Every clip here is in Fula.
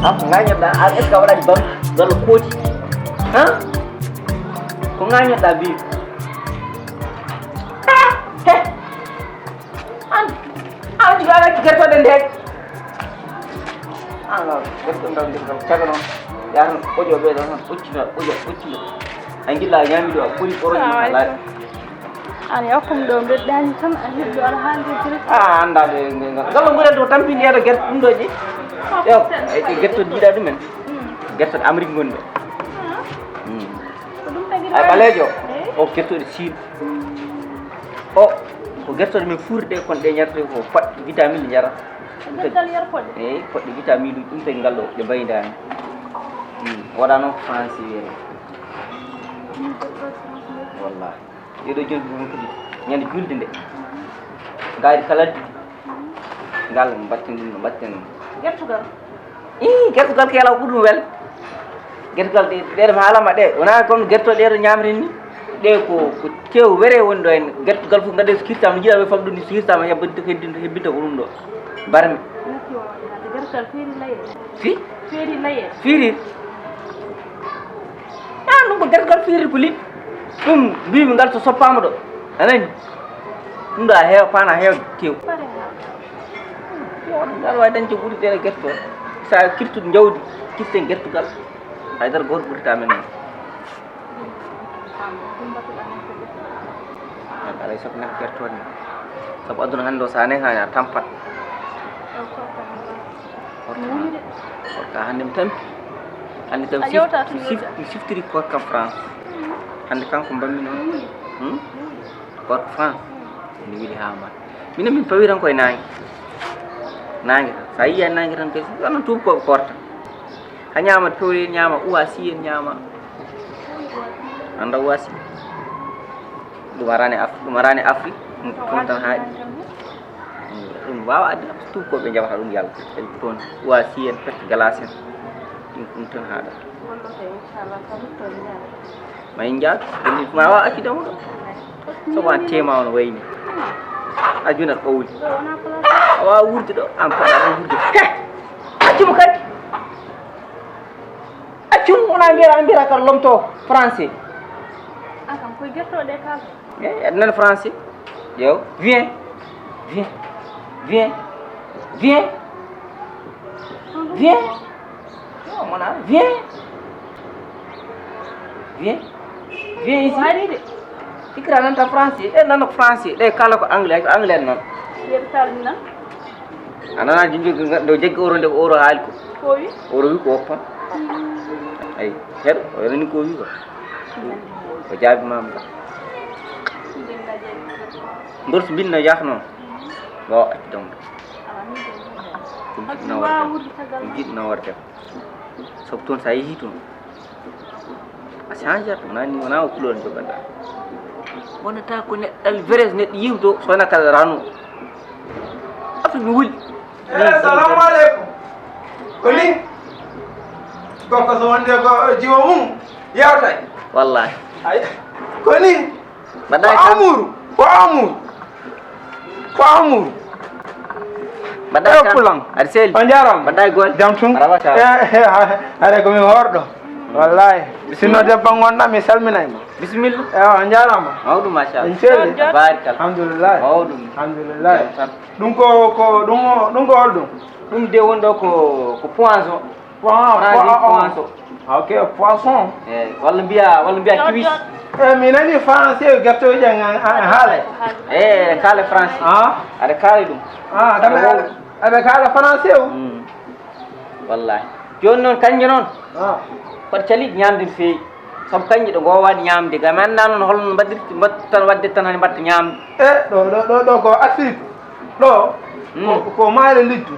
Ko ngañoɗa an est ce que a waɗani bam walla kooti han ko ngañoɗa mbi he an jigaɗa guertoɗe ndeg alors gerto ndaw ndir kam caga noon yahan oƴo ɓeɗo tan ɓoccino a gilla a ñamiɗo a ɓuuri ɓoroƴi laaɗi an yakkum ɗo mbeɗɗani tan a heɓɗo aɗa haalde andaɓe ngallo ɓuurede ko tampini heɗo guerte ɗum ɗo je ƴew guertoɗe jiiɗa ɗumen guertoɗe Amérique goni ɗo ay ɓaleejo o guertoɗe Chine o ko guertoɗe min fuuriɗe kono ɗe ñarate ko poɗɗe vitamine ɗe jarata eyyi poɗɗe vitamine uji ɗum tawi ngal ɗo ɗe mbayidani waɗa noon ko français wiyete wallahi ɗeɗo joni ɗum kadi ñande julde nde gaari kala ngal mbatten ɗum no mbatten gertugal gertugal ko yalaw ɓuuri ɗum welde gertugal ɗeɗo mi haalama ɗe wona comme gertoɗe ɗeɗo ñamrini ɗe ko tew were woni ɗo hen gertugal fof gadde so kirtama jiiɗaɓe famɗu ni so kirtama hebbinta ko ɗum ɗo barmi gertugal feeri layere feeri layere fiirir an ɗum ko gertugal fiirir ko liɗɗi ɗum mbimi ngal so soppama ɗo anani ɗum ɗo a heewa paana heewde tew ngal wawi dañde ɓuuri ɗeɗo gerto sa kirtude jawdi kirten gertugal haydara goto ɓurita men noon alay saago nek gertode ne saabu aduna hannde o sa nekani a tampat korka hannde mi tampi hannde tam mi siftiri korka France hannde kanko mbammi noon korka France mi wiili ha mbat minen min pawi tan koye nangue sa yiya nangue tan kay onon tubakoɓe korta ha ñama pewre ñama uwasi en ñama anda uwasi ɗum arani Afrique toon tan haaɗi ɗum wawa adde tubakoɓe jawata ɗum yalta toon uwasi en perte glace en ɗum tan haaɗa ma en jaatu ma wawa accudemo ɗo sobo an tema on wayni a junat ɓowli a wawa wurde ɗo an paɗa wurde accumo kadi accum wona mbiyata kadi lomto français kam koye gertoɗe kala eyi aɗa nani français ƴeew viens mona viens ici waɗide ikra nanta français ɗe nana ko français ɗe kala ko anglais nan yeɗo salminan a nana nde jaggi oro nde ko oro haali ko ko wi oro wi ko woppan ayi heɗo o renani ko wi ko ko jaabi mama ka gorso binno yaha noon wawa accudemo ɗum jiɗno worde sabu toon sa yeehi toon a change at wona o couleur joganɗa wonata ko neɗɗo vrai neɗɗo yiwto sowona kala ranu aftu mi wuli assalamu aleykum ko ni gorko so wonde ko jiwo mum yewtay wallahi ko ni mbaɗɗa ko amour mbaɗɗa pulang aɗa seeli on jarama mbaɗɗa golle jam tum are komin horɗo wallahi sinno debbo gonɗa mi salminayma bisimilla ewa on jarama mawɗum machallah en ceeli barikal alhamdulillah mawɗum alhamdulillah ɗum ko holɗum ɗum de woni ɗo ko poisson poisson ok poisson eyi walla mbiya cuis mi nani français gertoji en haala eyi kaale français aɗa kaali ɗum aɓe kaala français o wallahi joni noon kanƴe noon koɗe caliɗe ñamde no feewi saabu kanƴe ɗo gowaɗe ñamde gam mi anda noon holno mbaɗirta tan wadde tan hani mbatta ñamde ɗo ko Afrique ɗo ko maare liddu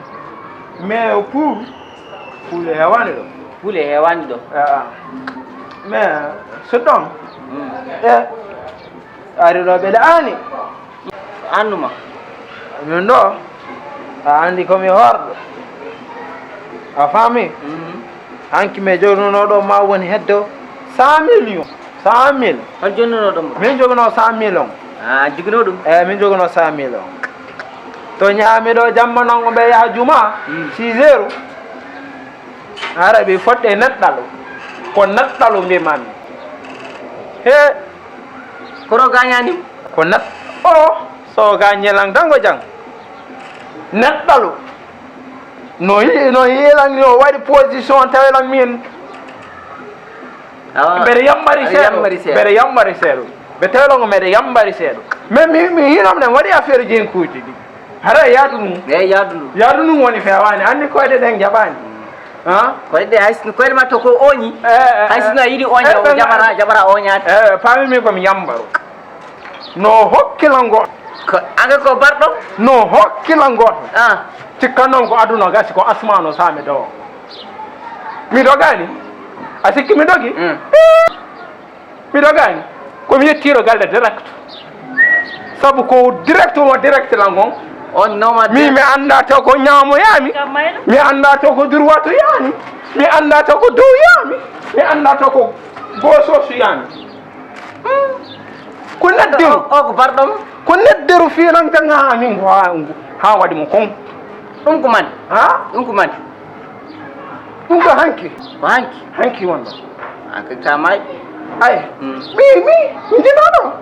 mais puule hewani ɗo puule hewani ɗo mais so ɗon ari ɗo ɓeɗe ani annuma min ɗo a andi komi horɗo a faami hanki mi jogunoɗo ma woni heddo 100 millions 100 mille hol jonnunoɗomo min joguno 100 mille on jogino ɗum min joguno 100 mille on to ñaami ɗo jamma noon ɓe yaha juma 6 heures arabe fodde neɗɗalo ko neɗɗalo mbimami he kono gañanim ko nat o so gañelang tango jang neɗɗalo no yelang ni o waɗi position tawelang min mbeɗa yammari seeɗo mbeɗa yammari seeɗo ɓe tewlongo mbeɗa yammari seeɗo mais mi hinom ɗen waɗi affaire jenkuji ɗi hara yaadu mum eyi yaadu ɗum woni fewani anndi koyɗe ɗen jaɓani koyɗe haysno koyɗe ma to ko oñi haysno a yiɗi oña o jaɓara oñade paamimi komi yambaro no hokkila goto anga ko barɗo no hokkila goto cikka noon ko aduna gasi ko asmano sami dowo mi dogani a sikki mi dogi mi dogani komi yettiro galle direct sabu ko direct mo direct lan gon on noma mi anda to ko ñamoyami mi anda to ko durwatu yani mi anda to ko dow yami mi anda to ko gososu yami ko nedderu o ko barɗom ko nedderu finantanga min ha waɗi mo kon ɗum ko man ɗum ko man ɗum ko hanki ko hanki wonɗo hanki kamay ay mi jinoɗo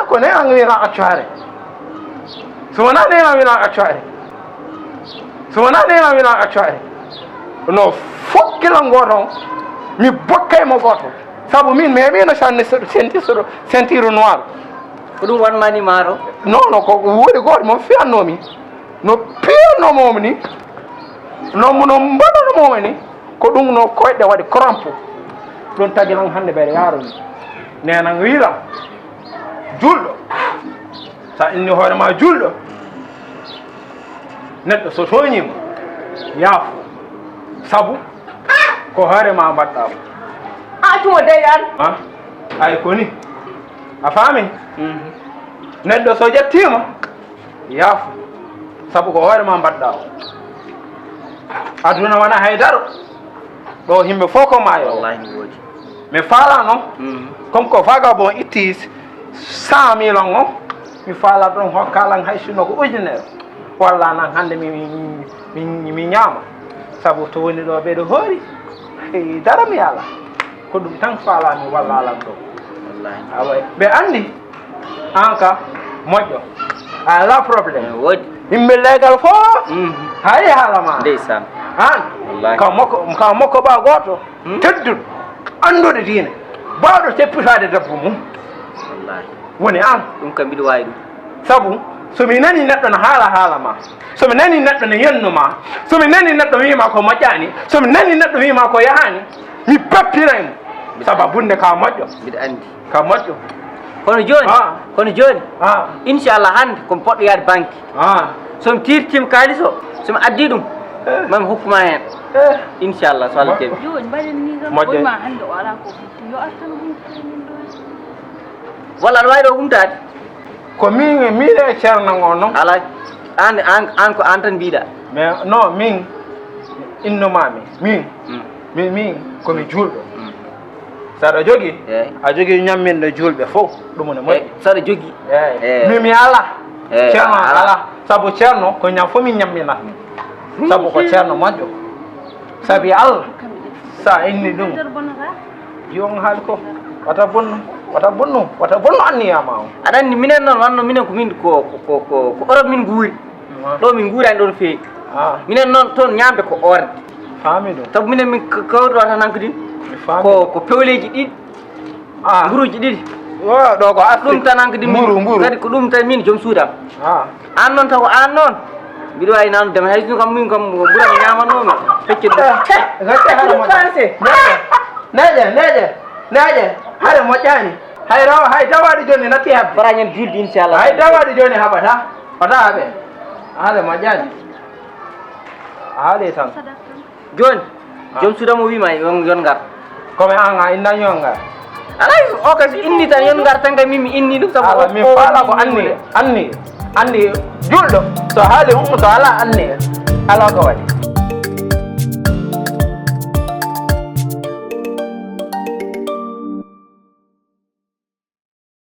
ko ne an wina accare so wona nena wina accare so wona nena wina accare no fokkila goto mi bokkay mo goto sabu min mi heɓino sanni ceinture noir ko ɗum wanmani maaro non ko woodi goto mo fiyannomi no piyannomomi ni no mbaɗanomomi ni ko ɗum no koyɗe waɗi crampe ɗum tagi noon hannde ɓeɗe yaroni nenan wiilam julɗo sa inni hoorema julɗo neɗɗo so toñima yaafo sabu ko hoorema mbaɗɗamo tumo dey an ay koni a faami neɗɗo so ƴettima yaafo sabu ko hoorema mbaɗɗa o aduna wona haydaro ɗo yimɓe fof ko maayo wallahi mi woodi mi faala noon comme ko vagabond itti 100 millions o mi faala ɗon hokkalan hay sinno ko ujunere walla nan hannde mi ñaama sabu to woni ɗo ɓeɗo hoori dara mi ala ko ɗum tan faalami walla alam ɗo wallahi away ɓe anndi an ka moƴƴo ala probléme woodi yimɓe leegal fof hayi haala ma ndeysan an ka mokko ɓa gooto tedduɗo annduɗo diine bawɗo teppitade debbo mum wallahi woni an ɗum kam mbiɗo wawi ɗum sabu somi nani neɗɗo no haala ma somi nani neɗɗo no yennuma somi nani neɗɗo wima ko moƴƴani somi nani neɗɗo wima ko yahani mi bappiraymo sababunde ka moƴƴo mbiɗa andi ka moƴƴo kono joni inchallah hande komi poɗɗo yaade banque somi tirtima kalis o somi addi ɗum mami hokkuma hen inchallah so Allah jaɓi joni mbaɗen ni kam ɓoyma hande o ala ko yo artan walla aɗa wawi ɗo humtade ko min e ceerno o noon ala an ko an tan mbiɗa mais non min innumami min komi julɗo saɗa jogui a jogui ñamminɗo julɓe fof ɗum ne moƴƴi saɗa jogui mi ala ceerno ala saabu ceerno ko ñam fof min ñamminat sabu ko ceerno moƴƴo saabi Allah sa inni ɗum jon haali ko wata bonno anniyama o aɗa andi minen noon wanno minen ko min ko Europe min guuri ɗo min guurani ɗo no feewi minen noon toon ñamde ko orde faami ɗum saabu minen min kawɗo tan hankkadin ko pewleji ɗiɗi nguruji ɗiɗi ɗo ko ɗum tan hankkadin mburu kadi ko ɗum tan min joom suudam an noon taw an noon mbiɗo wawi nanudema hay sino kam min kam ɓurami ñamanomi feccel neƴe haɗa moƴƴani hay dawaɗo joni natti habde parañen julde inchallah hay dawaɗo joni haɓata wata haɓe haale moƴƴani haali tan joni joom suudam o wima yon gar komi an a innani yon gar alay o kasi inni tan yon gar tan kay min mi inni ɗum sabu min faala ko anni julɗo so haali so ala anni ala ko waɗi